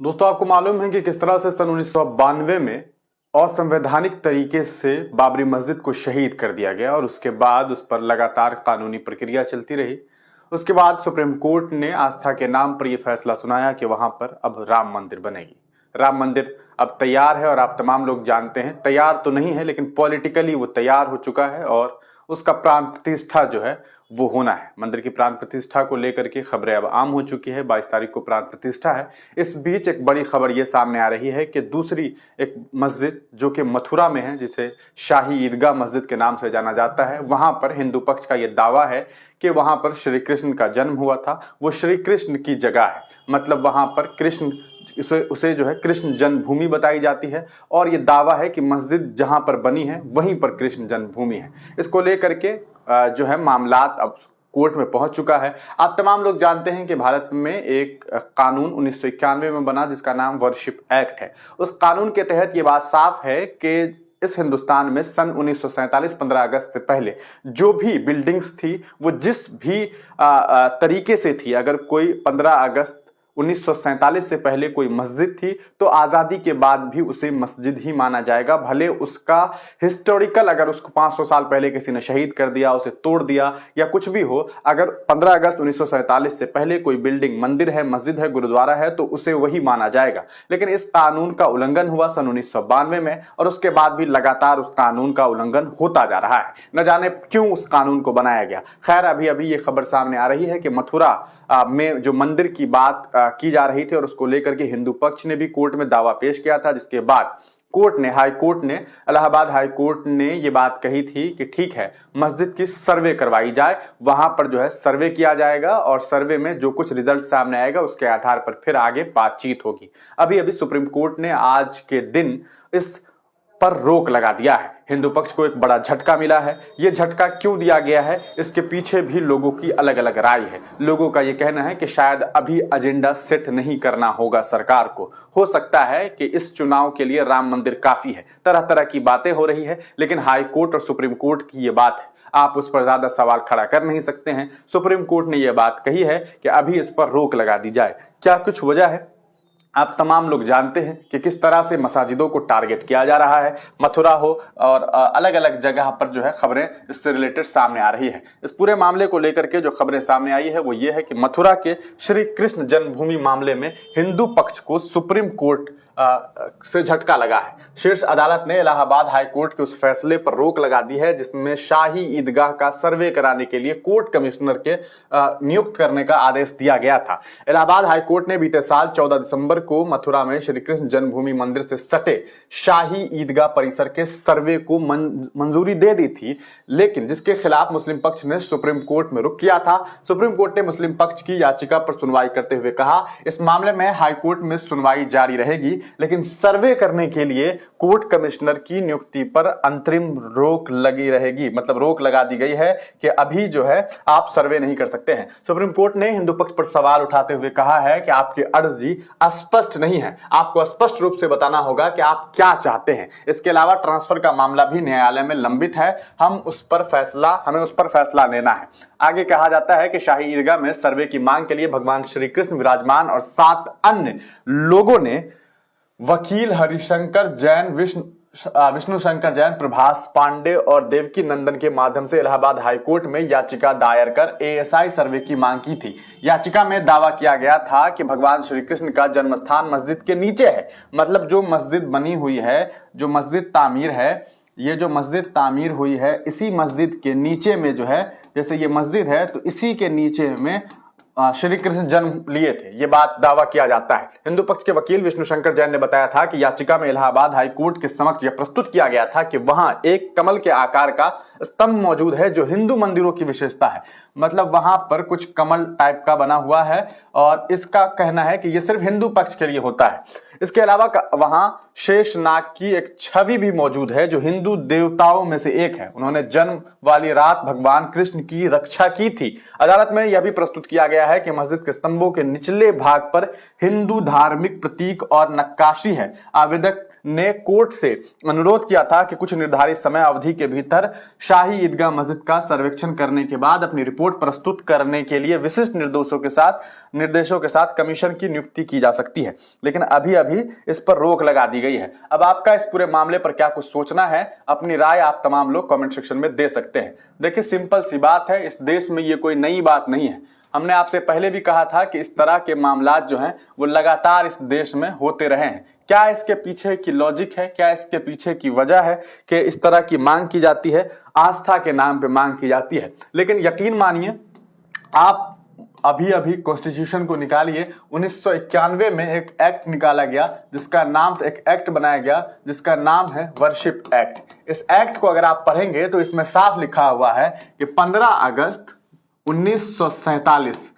दोस्तों, आपको मालूम है कि किस तरह से सन 1992 में असंवैधानिक तरीके से बाबरी मस्जिद को शहीद कर दिया गया और उसके बाद उस पर लगातार कानूनी प्रक्रिया चलती रही। उसके बाद सुप्रीम कोर्ट ने आस्था के नाम पर यह फैसला सुनाया कि वहां पर अब राम मंदिर बनेगी। राम मंदिर अब तैयार है और आप तमाम लोग जानते हैं, तैयार तो नहीं है लेकिन पॉलिटिकली वो तैयार हो चुका है और उसका प्राण प्रतिष्ठा जो है वो होना है। मंदिर की प्राण प्रतिष्ठा को लेकर के खबरें अब आम हो चुकी है। 22 तारीख को प्राण प्रतिष्ठा है। इस बीच एक बड़ी खबर ये सामने आ रही है कि दूसरी एक मस्जिद जो कि मथुरा में है, जिसे शाही ईदगाह मस्जिद के नाम से जाना जाता है, वहां पर हिंदू पक्ष का यह दावा है कि वहां पर श्री कृष्ण का जन्म हुआ था। वो श्री कृष्ण की जगह है, मतलब वहां पर कृष्ण उसे जो है कृष्ण जन्मभूमि बताई जाती है और ये दावा है कि मस्जिद जहां पर बनी है वहीं पर कृष्ण जन्मभूमि है। इसको लेकर के जो है मामलात अब कोर्ट में पहुंच चुका है। आप तमाम लोग जानते हैं कि भारत में एक कानून 1991 में बना जिसका नाम वर्शिप एक्ट है। उस कानून के तहत ये बात साफ है कि इस हिंदुस्तान में सन 1947 15 अगस्त से पहले जो भी बिल्डिंग्स थी वो जिस भी तरीके से थी, अगर कोई 15 अगस्त 1947 से पहले कोई मस्जिद थी तो आजादी के बाद भी उसे मस्जिद ही माना जाएगा। भले उसका हिस्टोरिकल, अगर उसको 500 साल पहले किसी ने शहीद कर दिया, उसे तोड़ दिया या कुछ भी हो, अगर 15 अगस्त 1947 से पहले कोई बिल्डिंग मंदिर है, मस्जिद है, गुरुद्वारा है तो उसे वही माना जाएगा। लेकिन इस कानून का उल्लंघन हुआ सन 1992 में और उसके बाद भी लगातार उस कानून का उल्लंघन होता जा रहा है। न जाने क्यों उस कानून को बनाया गया। खैर, अभी ये खबर सामने आ रही है कि मथुरा में जो मंदिर की बात की जा रही थी और उसको लेकर के हिंदू पक्ष ने भी कोर्ट में दावा पेश किया था, जिसके बाद इलाहाबाद हाई कोर्ट ने यह बात कही थी कि ठीक है, मस्जिद की सर्वे करवाई जाए, वहां पर जो है सर्वे किया जाएगा और सर्वे में जो कुछ रिजल्ट सामने आएगा उसके आधार पर फिर आगे बातचीत होगी। अभी सुप्रीम कोर्ट ने आज के दिन इस पर रोक लगा दिया है। हिंदू पक्ष को एक बड़ा झटका मिला है। यह झटका क्यों दिया गया है, इसके पीछे भी लोगों की अलग अलग राय है। लोगों का यह कहना है कि शायद अभी एजेंडा सेट नहीं करना होगा सरकार को। हो सकता है कि इस चुनाव के लिए राम मंदिर काफी है। तरह तरह की बातें हो रही है, लेकिन हाई कोर्ट और सुप्रीम कोर्ट की यह बात है, आप उस पर ज्यादा सवाल खड़ा कर नहीं सकते हैं। सुप्रीम कोर्ट ने यह बात कही है कि अभी इस पर रोक लगा दी जाए। क्या कुछ वजह है? आप तमाम लोग जानते हैं कि किस तरह से मसाजिदों को टारगेट किया जा रहा है। मथुरा हो और अलग अलग जगह पर जो है खबरें इससे रिलेटेड सामने आ रही है। इस पूरे मामले को लेकर के जो खबरें सामने आई है वो ये है कि मथुरा के श्री कृष्ण जन्मभूमि मामले में हिंदू पक्ष को सुप्रीम कोर्ट से झटका लगा है। शीर्ष अदालत ने इलाहाबाद हाई कोर्ट के उस फैसले पर रोक लगा दी है जिसमें शाही ईदगाह का सर्वे कराने के लिए कोर्ट कमिश्नर के नियुक्त करने का आदेश दिया गया था। इलाहाबाद हाई कोर्ट ने बीते साल 14 दिसंबर को मथुरा में श्री कृष्ण जन्मभूमि मंदिर से सटे शाही ईदगाह परिसर के सर्वे को मंजूरी दे दी थी, लेकिन जिसके खिलाफ मुस्लिम पक्ष ने सुप्रीम कोर्ट में रुख किया था। सुप्रीम कोर्ट ने मुस्लिम पक्ष की याचिका पर सुनवाई करते हुए कहा, इस मामले में हाई कोर्ट में सुनवाई जारी रहेगी, लेकिन सर्वे करने के लिए कोर्ट कमिश्नर की नियुक्ति पर अंतरिम रोक लगी रहेगी। मतलब रोक लगा दी गई है कि अभी जो है आप सर्वे नहीं कर सकते हैं। सुप्रीम कोर्ट ने हिंदू पक्ष पर सवाल उठाते हुए कहा है कि आपकी अर्जी स्पष्ट नहीं है, आपको स्पष्ट रूप से बताना होगा कि आप क्या चाहते हैं। इसके अलावा ट्रांसफर का मामला भी न्यायालय में लंबित है, हमें उस पर फैसला लेना है। आगे कहा जाता है कि शाही ईदगाह में सर्वे की मांग के लिए भगवान श्री कृष्ण विराजमान और 7 अन्य लोगों ने वकील हरिशंकर जैन, विष्णु शंकर जैन, प्रभास पांडे और देवकी नंदन के माध्यम से इलाहाबाद हाईकोर्ट में याचिका दायर कर एएसआई सर्वे की मांग की थी। याचिका में दावा किया गया था कि भगवान श्री कृष्ण का जन्म स्थान मस्जिद के नीचे है। मतलब जो मस्जिद बनी हुई है, जो मस्जिद तामीर है, ये जो मस्जिद तामीर हुई है, इसी मस्जिद के नीचे में जो है, जैसे ये मस्जिद है तो इसी के नीचे में श्री कृष्ण जन्म लिए थे, ये बात दावा किया जाता है। हिंदू पक्ष के वकील विष्णु शंकर जैन ने बताया था कि याचिका में इलाहाबाद हाई कोर्ट के समक्ष यह प्रस्तुत किया गया था कि वहां एक कमल के आकार का स्तंभ मौजूद है जो हिंदू मंदिरों की विशेषता है। मतलब वहां पर कुछ कमल टाइप का बना हुआ है और इसका कहना है कि यह सिर्फ हिंदू पक्ष के लिए होता है। इसके अलावा वहां शेषनाग की एक छवि भी मौजूद है जो हिंदू देवताओं में से एक है। उन्होंने जन्म वाली रात भगवान कृष्ण की रक्षा की थी। अदालत में यह भी प्रस्तुत किया गया है कि मस्जिद के स्तंभों के निचले भाग पर हिंदू धार्मिक प्रतीक और नक्काशी है। आवेदक ने कोर्ट से अनुरोध किया था कि कुछ निर्धारित समय अवधि के भीतर शाही ईदगाह मस्जिद का सर्वेक्षण करने के बाद अपनी रिपोर्ट प्रस्तुत करने के लिए विशिष्ट निर्देशों के साथ कमीशन की नियुक्ति की जा सकती है, लेकिन अभी अभी इस पर रोक लगा दी गई है। अब आपका इस पूरे मामले पर क्या कुछ सोचना है, अपनी राय आप तमाम लोग कमेंट सेक्शन में दे सकते हैं। देखिए सिंपल सी बात है, इस देश में ये कोई नई बात नहीं है। हमने आपसे पहले भी कहा था कि इस तरह के मामलात जो हैं वो लगातार इस देश में होते रहे हैं। क्या इसके पीछे की लॉजिक है, क्या इसके पीछे की वजह है कि इस तरह की मांग की जाती है? आस्था के नाम पे मांग की जाती है। लेकिन यकीन मानिए, आप अभी अभी कॉन्स्टिट्यूशन को निकालिए। 1991 में एक एक्ट निकाला गया जिसका नाम, एक एक्ट बनाया गया जिसका नाम है वर्शिप एक्ट। इस एक्ट को अगर आप पढ़ेंगे तो इसमें साफ लिखा हुआ है कि 15 अगस्त 1947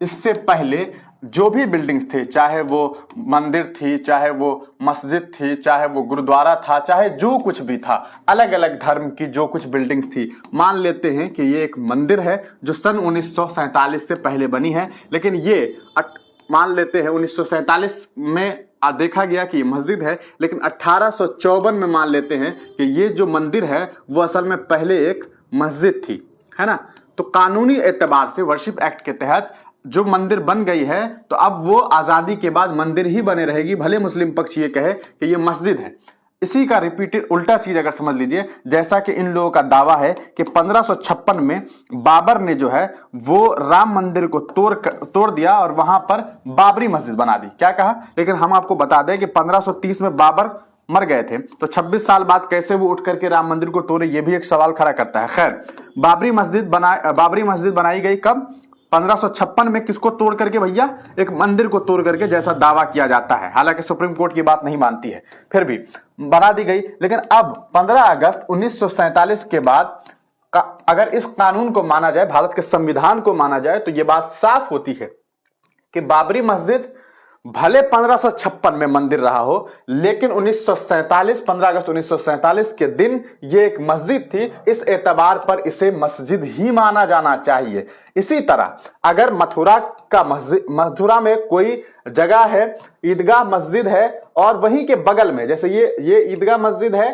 इससे पहले जो भी बिल्डिंग्स थे, चाहे वो मंदिर थी, चाहे वो मस्जिद थी, चाहे वो गुरुद्वारा था, चाहे जो कुछ भी था, अलग अलग धर्म की जो कुछ बिल्डिंग्स थी, मान लेते हैं कि ये एक मंदिर है जो सन 1947 से पहले बनी है, लेकिन ये मान लेते हैं 1947 में देखा गया कि ये मस्जिद है, लेकिन 1854 में मान लेते हैं कि ये जो मंदिर है वो असल में पहले एक मस्जिद थी, है ना। तो कानूनी एतबार से वर्शिप एक्ट के तहत जो मंदिर बन गई है तो अब वो आजादी के बाद मंदिर ही बने रहेगी, भले मुस्लिम पक्ष ये कहे कि ये मस्जिद है। इसी का रिपीटेड उल्टा चीज अगर समझ लीजिए, जैसा कि इन लोगों का दावा है कि 1556 में बाबर ने जो है वो राम मंदिर को तोड़ दिया और वहां पर बाबरी मस्जिद बना दी। क्या कहा? लेकिन हम आपको बता दें कि 1530 में बाबर मर गए थे, तो 26 साल बाद कैसे वो उठ करके राम मंदिर को तोड़े, ये भी एक सवाल खड़ा करता है। खैर, बाबरी मस्जिद बनाई गई कब? 1556 में। किसको तोड़ करके भैया? एक मंदिर को तोड़ करके, जैसा दावा किया जाता है। हालांकि सुप्रीम कोर्ट की बात नहीं मानती है, फिर भी बना दी गई। लेकिन अब 15 अगस्त 1947 के बाद अगर इस कानून को माना जाए, भारत के संविधान को माना जाए, तो यह बात साफ होती है कि बाबरी मस्जिद भले 1556 में मंदिर रहा हो, लेकिन 15 अगस्त 1947 के दिन ये एक मस्जिद थी। इस एतबार पर इसे मस्जिद ही माना जाना चाहिए। इसी तरह अगर मथुरा में कोई जगह है, ईदगाह मस्जिद है, और वहीं के बगल में, जैसे ये ईदगाह मस्जिद है,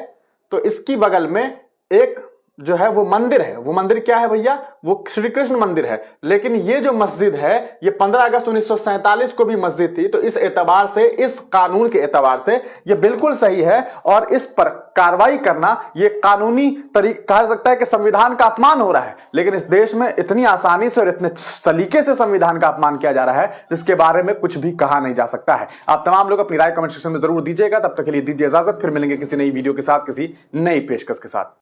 तो इसकी बगल में एक जो है वो मंदिर है। वो मंदिर क्या है भैया? वो श्री कृष्ण मंदिर है। लेकिन ये जो मस्जिद है ये 15 अगस्त 1947 को भी मस्जिद थी। तो इस एतबार से, इस कानून के एतबार से ये बिल्कुल सही है, और इस पर कार्रवाई करना ये कानूनी तरीका, कहा सकता है कि संविधान का अपमान हो रहा है। लेकिन इस देश में इतनी आसानी से और इतने तरीके से संविधान का अपमान किया जा रहा है जिसके बारे में कुछ भी कहा नहीं जा सकता है। आप तमाम लोग अपनी राय कमेंट सेक्शन में जरूर दीजिएगा। तब तक के लिए दीजिए इजाजत, फिर मिलेंगे किसी नई वीडियो के साथ, किसी नई पेशकश के साथ।